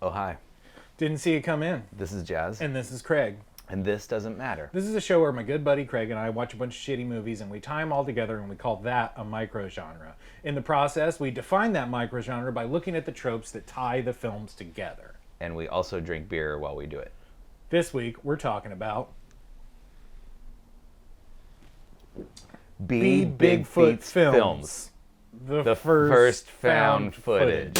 Oh, hi. Didn't see it come in. This is Jazz. And this is Craig. And this doesn't matter. This is a show where my good buddy Craig and I watch a bunch of shitty movies and we tie them all together and we call that a microgenre. In the process, we define that microgenre by looking at the tropes that tie the films together. And we also drink beer while we do it. This week, we're talking about Bigfoot films. The first found footage.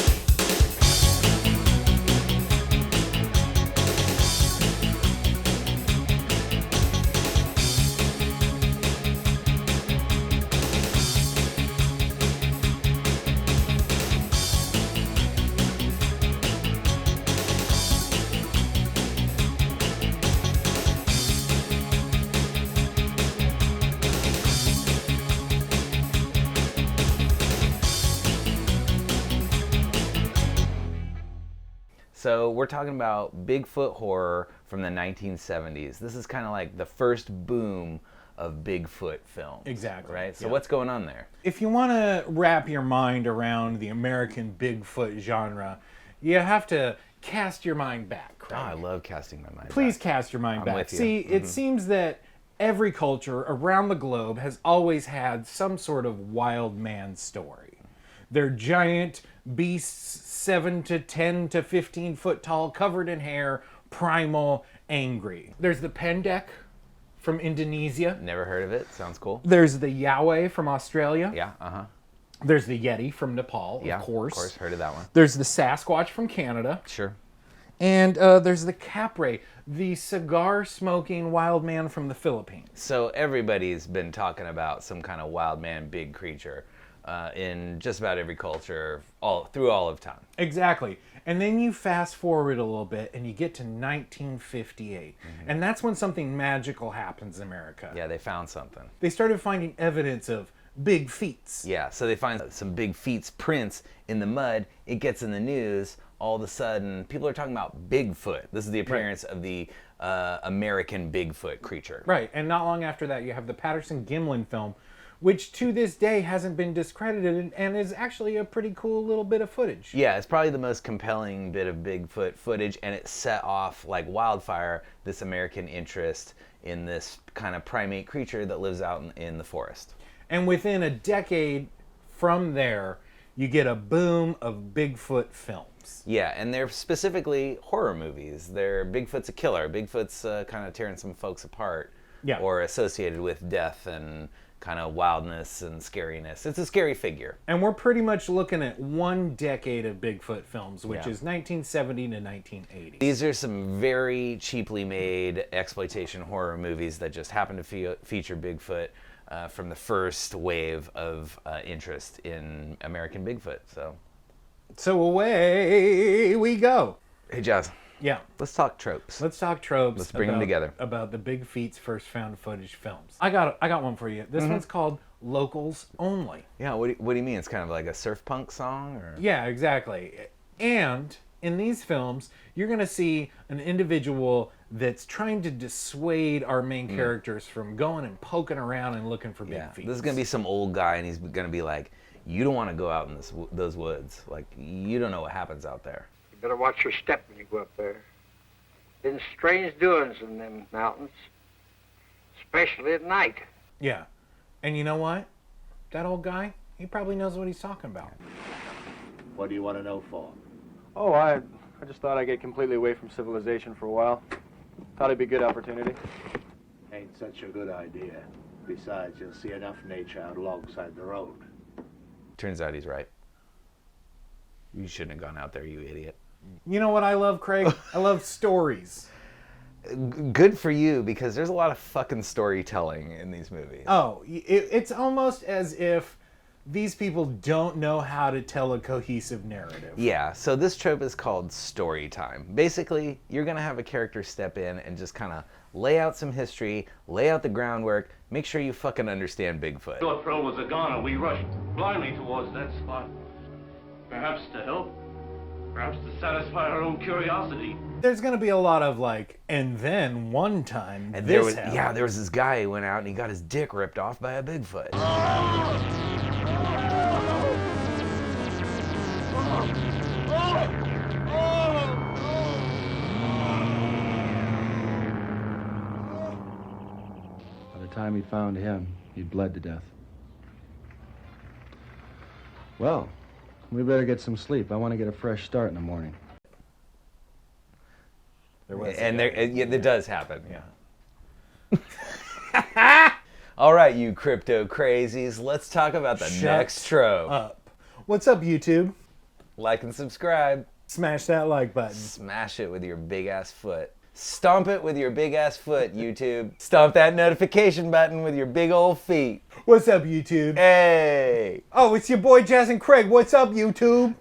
So we're talking about Bigfoot horror from the 1970s. This is kind of like the first boom of Bigfoot films. Exactly. Right? So what's going on there? If you want to wrap your mind around the American Bigfoot genre, you have to cast your mind back, Craig. Oh, I love casting my mind Please back. cast your mind back. With you. See, it seems that every culture around the globe has always had some sort of wild man story. They're giant beasts, 7 to 10 to 15 foot tall, covered in hair, primal, angry. There's the Pendek from Indonesia. Never heard of it. Sounds cool. There's the Yowie from Australia. Yeah, uh-huh. There's the Yeti from Nepal, Yeah, of course. Heard of that one. There's the Sasquatch from Canada. Sure. And there's the Capre, the cigar-smoking wild man from the Philippines. So everybody's been talking about some kind of wild man, big creature in just about every culture through all of time. Exactly. And then you fast forward a little bit and you get to 1958. And that's when something magical happens in America. Yeah, they found something. They started finding evidence of big feets. Yeah, so they find some big feet's prints in the mud. It gets in the news. All of a sudden, people are talking about Bigfoot. This is the appearance of the American Bigfoot creature. Right. And not long after that, you have the Patterson-Gimlin film, which to this day hasn't been discredited and is actually a pretty cool little bit of footage. Yeah, it's probably the most compelling bit of Bigfoot footage, and it set off like wildfire this American interest in this kind of primate creature that lives out in the forest. And within a decade from there, you get a boom of Bigfoot films. Yeah, and they're specifically horror movies. Bigfoot's a killer. Bigfoot's kind of tearing some folks apart. Yeah. Or associated with death and kind of wildness and scariness. It's a scary figure. And we're pretty much looking at one decade of Bigfoot films, which Yeah. is 1970 to 1980. These are some very cheaply made exploitation horror movies that just happen to feature Bigfoot from the first wave of interest in American Bigfoot. So away we go. Hey, Jazz, Yeah. let's talk tropes. Let's talk tropes. Let's bring them together. About the Big Feet's first found footage films. I got one for you. This one's called Locals Only. Yeah, what do you mean? It's kind of like a surf punk song? Or? Yeah, exactly. And in these films, you're going to see an individual that's trying to dissuade our main characters from going and poking around and looking for big feet. This is going to be some old guy, and he's going to be like, you don't want to go out in those woods. Like, you don't know what happens out there. You better watch your step when you go up there. Been strange doings in them mountains, especially at night. Yeah. And you know what? That old guy, he probably knows what he's talking about. What do you want to know for? Oh, I just thought I'd get completely away from civilization for a while. Thought it'd be a good opportunity. Ain't such a good idea. Besides, you'll see enough nature out alongside the road. Turns out he's right. You shouldn't have gone out there, you idiot. You know what I love, Craig? I love stories. Good for you, because there's a lot of fucking storytelling in these movies. Oh, it's almost as if these people don't know how to tell a cohesive narrative. Yeah, so this trope is called story time. Basically, you're going to have a character step in and just kind of lay out some history, lay out the groundwork, make sure you fucking understand Bigfoot. Thought Pearl was a goner. We rushed blindly towards that spot. Perhaps to help. Perhaps to satisfy our own curiosity. There's going to be a lot of like, and then one time And this happened. there was this guy who went out and he got his dick ripped off by a Bigfoot. time he found him, he'd bled to death. Well, we better get some sleep. I want to get a fresh start in the morning. It does happen, yeah. All right, you crypto crazies, let's talk about the next trope. Up. What's up, YouTube? Like and subscribe. Smash that like button. Smash it with your big ass foot. Stomp it with your big ass foot, YouTube. Stomp that notification button with your big old feet. What's up, YouTube? Hey! Oh, it's your boy Jazz and Craig. What's up, YouTube?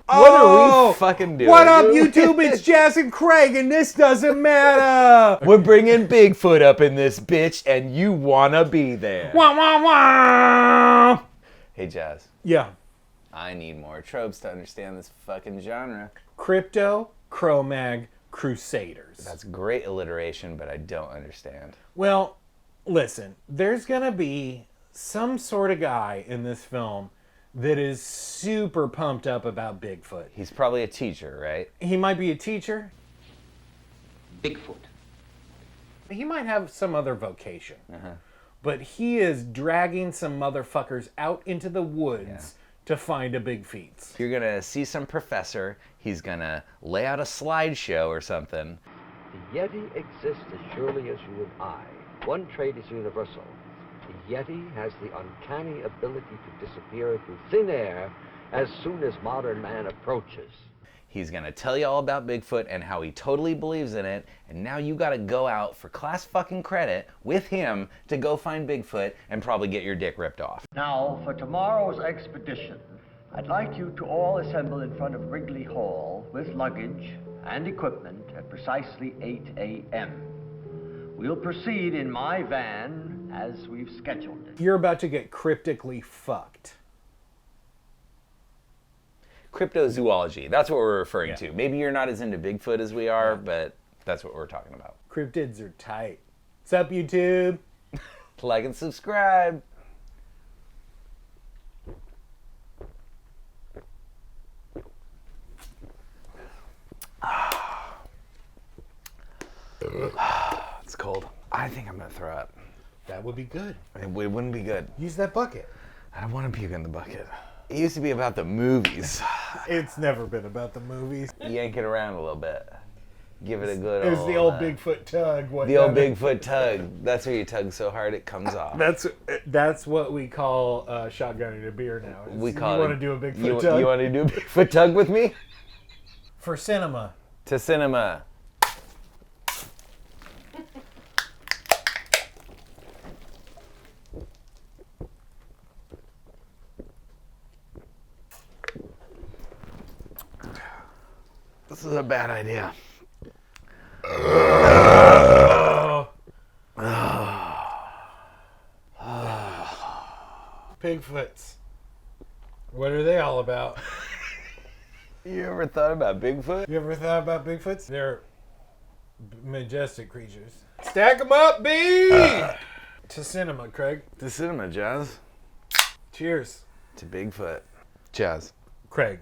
What are we fucking doing? What up, YouTube? It's Jazz and Craig, and this doesn't matter. We're bringing Bigfoot up in this bitch, and you wanna be there. Wah, wah, wah. Hey, Jazz. Yeah. I need more tropes to understand this fucking genre. Crypto, Cro-Mag, Crusaders. That's great alliteration, but I don't understand. Well, listen, there's gonna be some sort of guy in this film that is super pumped up about Bigfoot. He's probably a teacher, right? He might be a teacher. Bigfoot. He might have some other vocation. But he is dragging some motherfuckers out into the woods to find a big feat. You're gonna see some professor. He's gonna lay out a slideshow or something. The Yeti exists as surely as you and I. One trait is universal. The Yeti has the uncanny ability to disappear into thin air as soon as modern man approaches. He's gonna tell you all about Bigfoot and how he totally believes in it, and now you gotta go out for class fucking credit with him to go find Bigfoot and probably get your dick ripped off. Now, for tomorrow's expedition, I'd like you to all assemble in front of Wrigley Hall with luggage and equipment at precisely 8 a.m. We'll proceed in my van as we've scheduled it. You're about to get cryptically fucked. Cryptozoology, that's what we're referring to. Maybe you're not as into Bigfoot as we are, but that's what we're talking about. Cryptids are tight. What's up, YouTube? Like and subscribe. It's cold. I think I'm gonna throw up. That would be good. It wouldn't be good. Use that bucket. I don't want to puke in the bucket. It used to be about the movies. It's never been about the movies. Yank it around a little bit. Give it a good It was the old Bigfoot tug. The old Bigfoot tug. That's where you tug so hard it comes off. That's what we call shotgunning a beer now. We call you it. Want to do a Bigfoot tug? You want to do a Bigfoot tug with me? For cinema. To cinema. This is a bad idea. Bigfoots. What are they all about? You ever thought about Bigfoot? You ever thought about Bigfoots? They're majestic creatures. Stack them up, B! To cinema, Craig. To cinema, Jazz. Cheers. To Bigfoot. Jazz. Craig.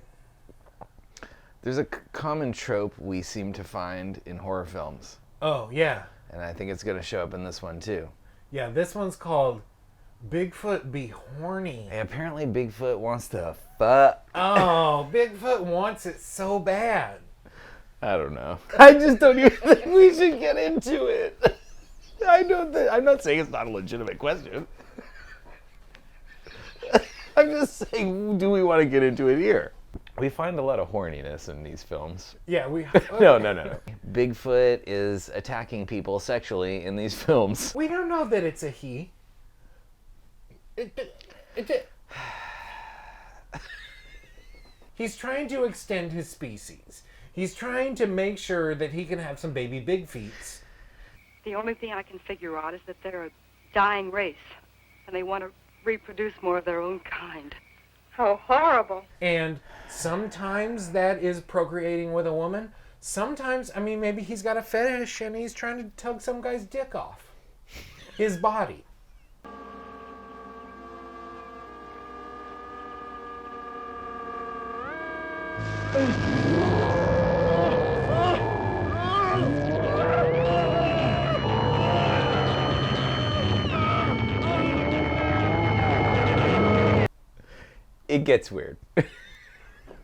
There's a common trope we seem to find in horror films. Oh, yeah. And I think it's going to show up in this one, too. Yeah, this one's called Bigfoot Be Horny. And apparently Bigfoot wants to fuck. Oh, Bigfoot wants it so bad. I don't know. I just don't even think we should get into it. I'm not saying it's not a legitimate question. I'm just saying, do we want to get into it here? We find a lot of horniness in these films. Yeah, we... No. Bigfoot is attacking people sexually in these films. We don't know that it's a he. He's trying to extend his species. He's trying to make sure that he can have some baby big feets. The only thing I can figure out is that they're a dying race, and they want to reproduce more of their own kind. How horrible. And sometimes that is procreating with a woman. Sometimes, I mean, maybe he's got a fetish and he's trying to tug some guy's dick off his body. It gets weird.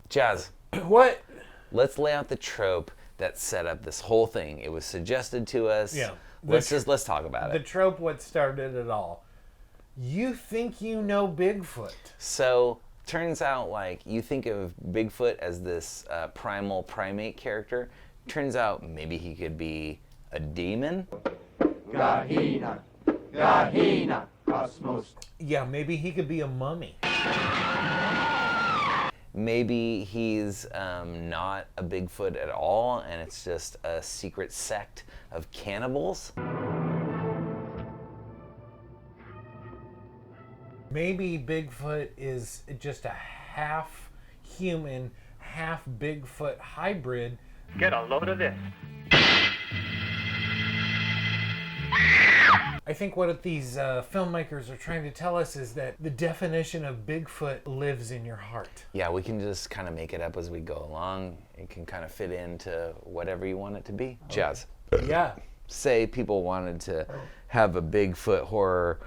Jazz. What? Let's lay out the trope that set up this whole thing. It was suggested to us. Yeah. Let's talk about The it. trope, what started it all. You think you know Bigfoot. So, turns out, like, you think of Bigfoot as this primal primate character. Turns out maybe he could be a demon. Gahina, Gahina, Cosmos. Yeah, maybe he could be a mummy. Maybe he's not a Bigfoot at all, and it's just a secret sect of cannibals. Maybe Bigfoot is just a half human, half Bigfoot hybrid. Get a load of this. I think what these filmmakers are trying to tell us is that the definition of Bigfoot lives in your heart. Yeah, we can just kind of make it up as we go along. It can kind of fit into whatever you want it to be. Jazz. Yeah. Say people wanted to have a Bigfoot horror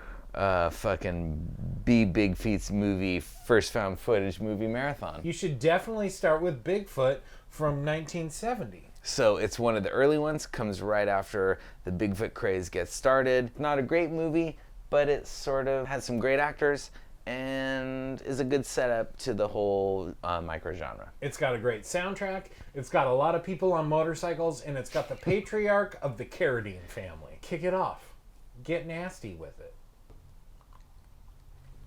fucking Big Feet's movie, first found footage movie marathon. You should definitely start with Bigfoot from 1970. So it's one of the early ones, comes right after the Bigfoot craze gets started. Not a great movie, but it sort of has some great actors and is a good setup to the whole microgenre. It's got a great soundtrack, it's got a lot of people on motorcycles, and it's got the patriarch of the Carradine family. Kick it off. Get nasty with it.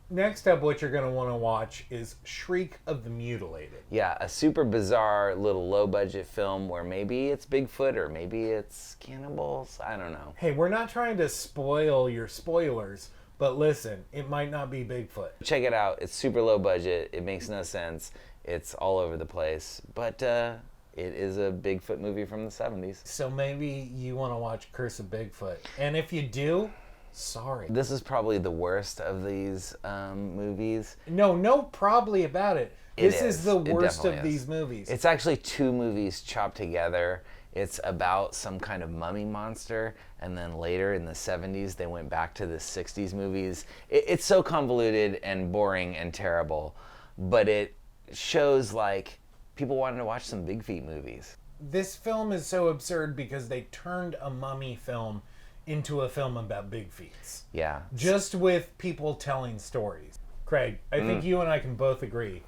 Next up, what you're going to want to watch is Shriek of the Mutilated. Yeah, a super bizarre little low-budget film where maybe it's Bigfoot or maybe it's cannibals. I don't know. Hey, we're not trying to spoil your spoilers, but listen, it might not be Bigfoot. Check it out. It's super low budget. It makes no sense. It's all over the place. But it is a Bigfoot movie from the 70s. So maybe you want to watch Curse of Bigfoot. And if you do, sorry. This is probably the worst of these movies. No, probably about it. This is the It worst of definitely is. these movies. It's actually two movies chopped together. It's about some kind of mummy monster, and then later in the 70s, they went back to the 60s movies. It's so convoluted and boring and terrible, but it shows, like, people wanted to watch some Big Feet movies. This film is so absurd because they turned a mummy film into a film about big feats. Yeah. Just with people telling stories. Craig, I think you and I can both agree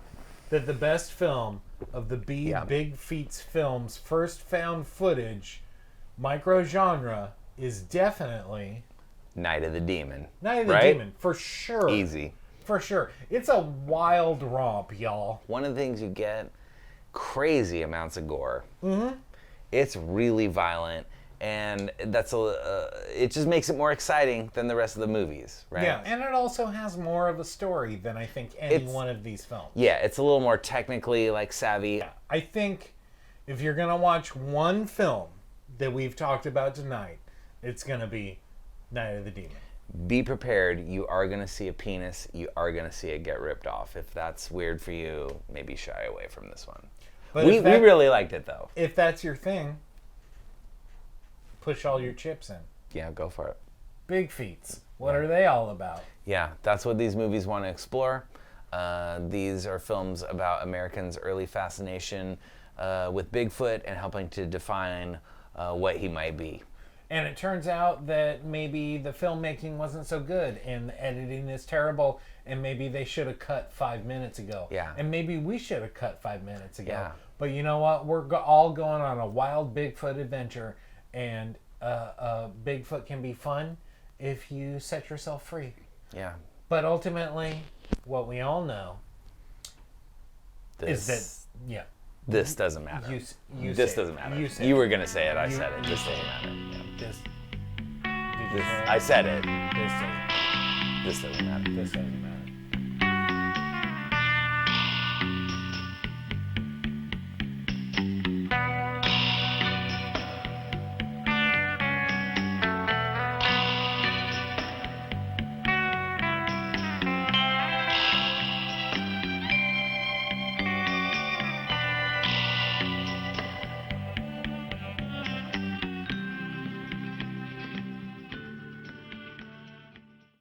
that the best film of the Big Feats films, first found footage, microgenre, is definitely Night of the Demon. Night of the right? Demon, for sure. Easy. For sure. It's a wild romp, y'all. One of the things you get, crazy amounts of gore. Mm-hmm. It's really violent. And that's it just makes it more exciting than the rest of the movies, right? Yeah, and it also has more of a story than I think any one of these films. Yeah, it's a little more technically like savvy. Yeah, I think if you're gonna watch one film that we've talked about tonight, it's gonna be Night of the Demon. Be prepared. You are gonna see a penis. You are gonna see it get ripped off. If that's weird for you, maybe shy away from this one. But we really liked it though. If that's your thing, push all your chips in. Yeah, go for it. Big Feats. What are they all about? Yeah, that's what these movies want to explore. These are films about Americans' early fascination with Bigfoot and helping to define what he might be. And it turns out that maybe the filmmaking wasn't so good and the editing is terrible and maybe they should have cut 5 minutes ago. Yeah. And maybe we should have cut 5 minutes ago. Yeah. But you know what? We're all going on a wild Bigfoot adventure, and Bigfoot can be fun if you set yourself free. Yeah. But ultimately, what we all know is that, yeah. This doesn't matter. This doesn't matter. You were going to say it. I said it. This doesn't matter. Yeah. I said it. This doesn't matter. This doesn't matter.